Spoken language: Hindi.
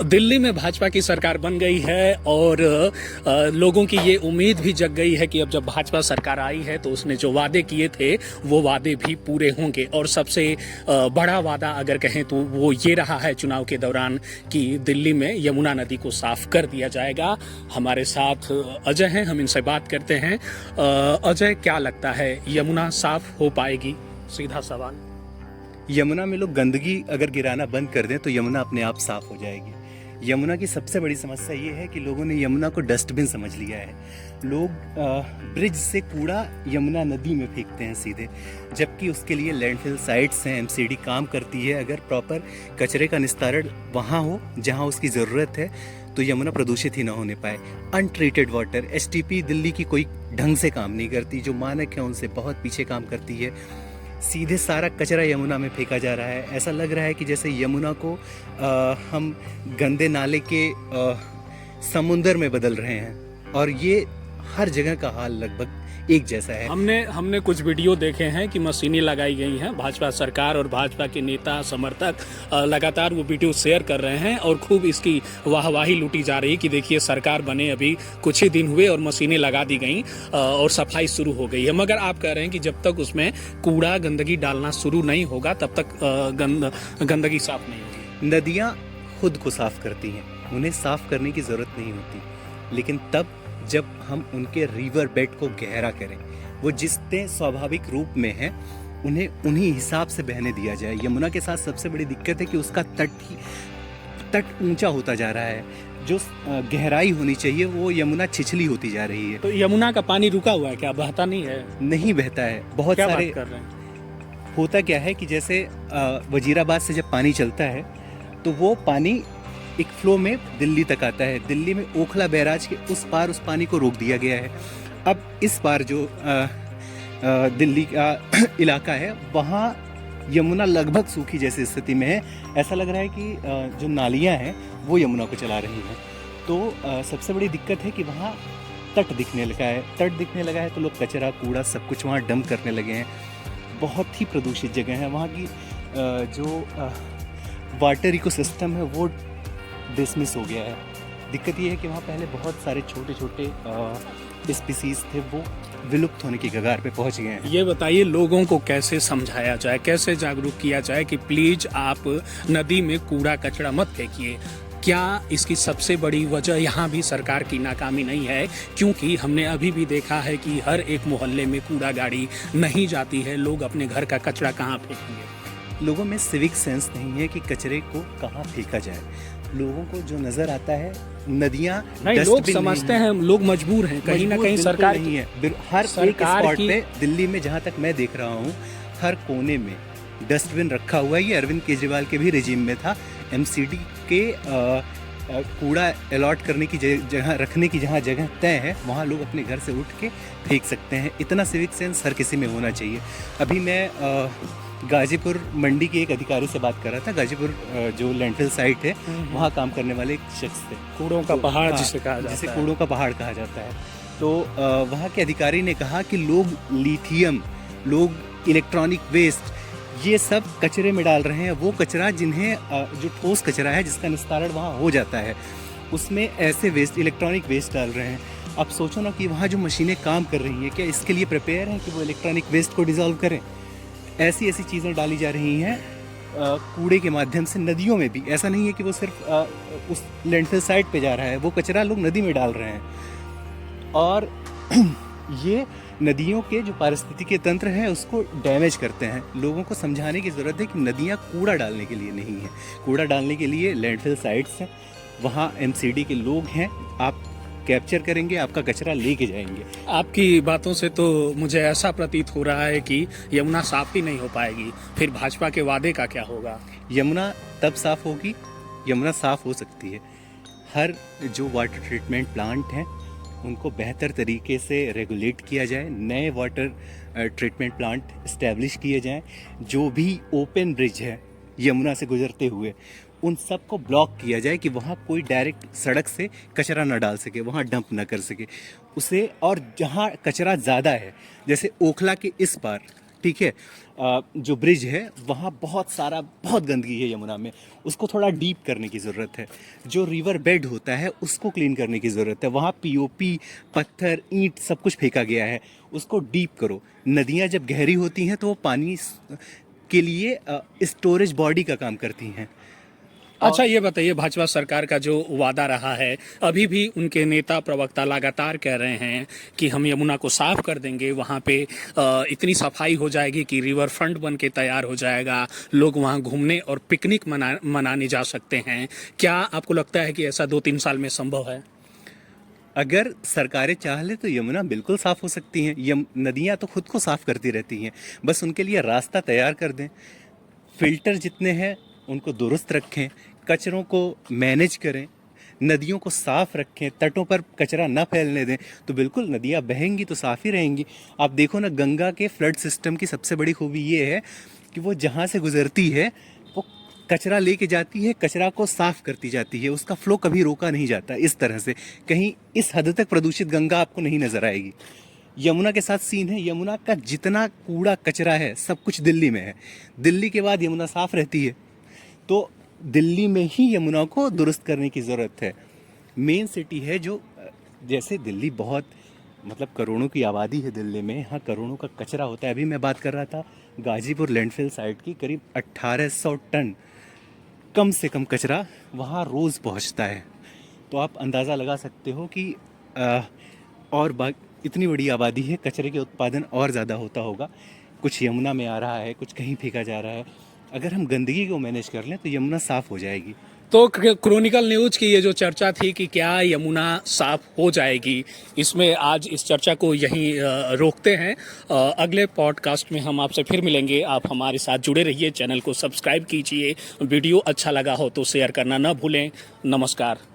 दिल्ली में भाजपा की सरकार बन गई है और लोगों की ये उम्मीद भी जग गई है कि अब जब भाजपा सरकार आई है तो उसने जो वादे किए थे वो वादे भी पूरे होंगे। और सबसे बड़ा वादा अगर कहें तो वो ये रहा है चुनाव के दौरान कि दिल्ली में यमुना नदी को साफ कर दिया जाएगा। हमारे साथ अजय हैं, हम इनसे बात करते हैं। अजय, क्या लगता है यमुना साफ हो पाएगी? सीधा सवाल। यमुना में लोग गंदगी अगर गिराना बंद कर दें तो यमुना अपने आप साफ हो जाएगी। यमुना की सबसे बड़ी समस्या ये है कि लोगों ने यमुना को डस्टबिन समझ लिया है। लोग ब्रिज से कूड़ा यमुना नदी में फेंकते हैं सीधे, जबकि उसके लिए लैंडफिल साइट्स हैं, एमसीडी काम करती है। अगर प्रॉपर कचरे का निस्तारण वहाँ हो जहाँ उसकी ज़रूरत है तो यमुना प्रदूषित ही ना होने पाए। अनट्रीटेड वाटर, एसटीपी दिल्ली की कोई ढंग से काम नहीं करती, जो मानक है उनसे बहुत पीछे काम करती है। सीधे सारा कचरा यमुना में फेंका जा रहा है। ऐसा लग रहा है कि जैसे यमुना को हम गंदे नाले के समुंदर में बदल रहे हैं, और ये हर जगह का हाल लगभग एक जैसा है। हमने कुछ वीडियो देखे हैं कि मशीनें लगाई गई हैं। भाजपा सरकार और भाजपा के नेता समर्थक लगातार वो वीडियो शेयर कर रहे हैं और खूब इसकी वाहवाही लूटी जा रही है कि देखिए सरकार बने अभी कुछ ही दिन हुए और मशीनें लगा दी गई और सफाई शुरू हो गई है। मगर आप कह रहे हैं कि जब तक उसमें कूड़ा गंदगी डालना शुरू नहीं होगा तब तक गंदगी साफ नहीं होगी। नदियाँ खुद को साफ करती हैं, उन्हें साफ करने की ज़रूरत नहीं होती, लेकिन तब जब हम उनके रिवर बेड को गहरा करें, वो जितने स्वाभाविक रूप में हैं उन्हें उन्हीं हिसाब से बहने दिया जाए। यमुना के साथ सबसे बड़ी दिक्कत है कि उसका तट ऊंचा होता जा रहा है। जो गहराई होनी चाहिए वो यमुना छिछली होती जा रही है। तो यमुना का पानी रुका हुआ है क्या? बहता नहीं है? नहीं बहता है। बहुत क्या सारे बात कर रहे हैं? होता क्या है कि जैसे वजीराबाद से जब पानी चलता है तो वो पानी एक फ्लो में दिल्ली तक आता है। दिल्ली में ओखला बैराज के उस पार उस पानी को रोक दिया गया है। अब इस पार जो दिल्ली का इलाका है वहाँ यमुना लगभग सूखी जैसी स्थिति में है। ऐसा लग रहा है कि जो नालियाँ हैं वो यमुना को चला रही हैं। तो सबसे बड़ी दिक्कत है कि वहाँ तट दिखने लगा है। तट दिखने लगा है तो लोग कचरा कूड़ा सब कुछ वहाँ डंप करने लगे हैं। बहुत ही प्रदूषित जगह है। वहाँ की जो वाटर इकोसिस्टम है वो डिसमिस हो गया है। दिक्कत ये है कि वहाँ पहले बहुत सारे छोटे छोटे स्पीसीज थे, वो विलुप्त होने की कगार पे पहुँच गए हैं। ये बताइए लोगों को कैसे समझाया जाए, कैसे जागरूक किया जाए कि प्लीज आप नदी में कूड़ा कचरा मत फेंकिए? क्या इसकी सबसे बड़ी वजह यहाँ भी सरकार की नाकामी नहीं है? क्योंकि हमने अभी भी देखा है कि हर एक मोहल्ले में कूड़ा गाड़ी नहीं जाती है। लोग अपने घर का कचरा कहाँ फेंकेंगे? लोगों में सिविक सेंस नहीं है कि कचरे को कहाँ फेंका जाए। लोगों को जो नजर आता है नदियाँ, नहीं, लोग समझते हैं, लोग मजबूर हैं कहीं ना कहीं। सरकार नहीं है। हर एक स्पॉट पे दिल्ली में जहाँ तक मैं देख रहा हूँ हर कोने में डस्टबिन रखा हुआ है। ये अरविंद केजरीवाल के भी रिजीम में था। एमसीडी के कूड़ा अलॉट करने की जगह, रखने की जहाँ जगह तय है वहाँ लोग अपने घर से उठ के फेंक सकते हैं। इतना सिविक सेंस हर किसी में होना चाहिए। अभी मैं गाजीपुर मंडी के एक अधिकारी से बात कर रहा था। गाजीपुर जो लैंडफिल साइट है वहाँ काम करने वाले एक शख्स थे। कूड़ों का पहाड़ जिसे कहा जाता है। जिसे कूड़ों का पहाड़ कहा जाता है। तो वहाँ के अधिकारी ने कहा कि लोग लिथियम, लोग इलेक्ट्रॉनिक वेस्ट, ये सब कचरे में डाल रहे हैं। वो कचरा जिन्हें जो ठोस कचरा है जिसका निस्तारण वहाँ हो जाता है उसमें ऐसे वेस्ट, इलेक्ट्रॉनिक वेस्ट डाल रहे हैं। अब सोचो ना कि वहाँ जो मशीनें काम कर रही हैं क्या इसके लिए प्रिपेयर हैं कि वो इलेक्ट्रॉनिक वेस्ट को डिज़ोल्व करें? ऐसी ऐसी चीज़ें डाली जा रही हैं कूड़े के माध्यम से नदियों में भी। ऐसा नहीं है कि वो सिर्फ उस लैंडफिल साइट पे जा रहा है, वो कचरा लोग नदी में डाल रहे हैं। और ये नदियों के जो पारिस्थितिकी तंत्र है उसको डैमेज करते हैं। लोगों को समझाने की ज़रूरत है कि नदियाँ कूड़ा डालने के लिए नहीं है। कूड़ा डालने के लिए लैंडफिल साइट्स हैं, वहाँ एमसीडी के लोग हैं। आप कैप्चर करेंगे, आपका कचरा लेके जाएंगे। आपकी बातों से तो मुझे ऐसा प्रतीत हो रहा है कि यमुना साफ ही नहीं हो पाएगी। फिर भाजपा के वादे का क्या होगा? यमुना तब साफ होगी, यमुना साफ हो सकती है। हर जो वाटर ट्रीटमेंट प्लांट हैं उनको बेहतर तरीके से रेगुलेट किया जाए, नए वाटर ट्रीटमेंट प्लांट इस्टेब्लिश किए जाएं। जो भी ओपन ब्रिज है यमुना से गुजरते हुए उन सब को ब्लॉक किया जाए कि वहाँ कोई डायरेक्ट सड़क से कचरा ना डाल सके, वहाँ डंप ना कर सके उसे। और जहाँ कचरा ज़्यादा है, जैसे ओखला के इस पार ठीक है। जो ब्रिज है वहाँ बहुत गंदगी है यमुना में, उसको थोड़ा डीप करने की ज़रूरत है। जो रिवर बेड होता है उसको क्लीन करने की ज़रूरत है। वहाँ पीओपी, पत्थर, ईंट सब कुछ फेंका गया है, उसको डीप करो। नदियाँ जब गहरी होती हैं तो वो पानी के लिए स्टोरेज बॉडी का काम करती हैं। अच्छा, ये बताइए, भाजपा सरकार का जो वादा रहा है, अभी भी उनके नेता प्रवक्ता लगातार कह रहे हैं कि हम यमुना को साफ कर देंगे, वहाँ पे इतनी सफाई हो जाएगी कि रिवर फ्रंट बन के तैयार हो जाएगा, लोग वहाँ घूमने और पिकनिक मनाने जा सकते हैं। क्या आपको लगता है कि ऐसा 2-3 साल में संभव है? अगर सरकारें चाह ले तो यमुना बिल्कुल साफ हो सकती हैं। नदियाँ तो खुद को साफ करती रहती हैं, बस उनके लिए रास्ता तैयार कर दें। फिल्टर जितने हैं उनको दुरुस्त रखें, कचरों को मैनेज करें, नदियों को साफ रखें, तटों पर कचरा ना फैलने दें, तो बिल्कुल नदियाँ बहेंगी तो साफ ही रहेंगी। आप देखो ना, गंगा के फ्लड सिस्टम की सबसे बड़ी खूबी ये है कि वो जहाँ से गुजरती है वो कचरा लेके जाती है, कचरा को साफ करती जाती है, उसका फ्लो कभी रोका नहीं जाता। इस तरह से कहीं इस हद तक प्रदूषित गंगा आपको नहीं नजर आएगी। यमुना के साथ सीन है, यमुना का जितना कूड़ा कचरा है सब कुछ दिल्ली में है। दिल्ली के बाद यमुना साफ रहती है, तो दिल्ली में ही यमुना को दुरुस्त करने की ज़रूरत है। मेन सिटी है जो, जैसे दिल्ली बहुत मतलब करोड़ों की आबादी है दिल्ली में, यहाँ करोड़ों का कचरा होता है। अभी मैं बात कर रहा था गाजीपुर लैंडफिल साइट की, करीब 1800 टन कम से कम कचरा वहाँ रोज़ पहुँचता है। तो आप अंदाज़ा लगा सकते हो कि इतनी बड़ी आबादी है, कचरे के उत्पादन और ज़्यादा होता होगा। कुछ यमुना में आ रहा है, कुछ कहीं फेंका जा रहा है। अगर हम गंदगी को मैनेज कर लें तो यमुना साफ़ हो जाएगी। तो क्रॉनिकल न्यूज की ये जो चर्चा थी कि क्या यमुना साफ हो जाएगी, इसमें आज इस चर्चा को यहीं रोकते हैं। अगले पॉडकास्ट में हम आपसे फिर मिलेंगे। आप हमारे साथ जुड़े रहिए, चैनल को सब्सक्राइब कीजिए, वीडियो अच्छा लगा हो तो शेयर करना ना भूलें। नमस्कार।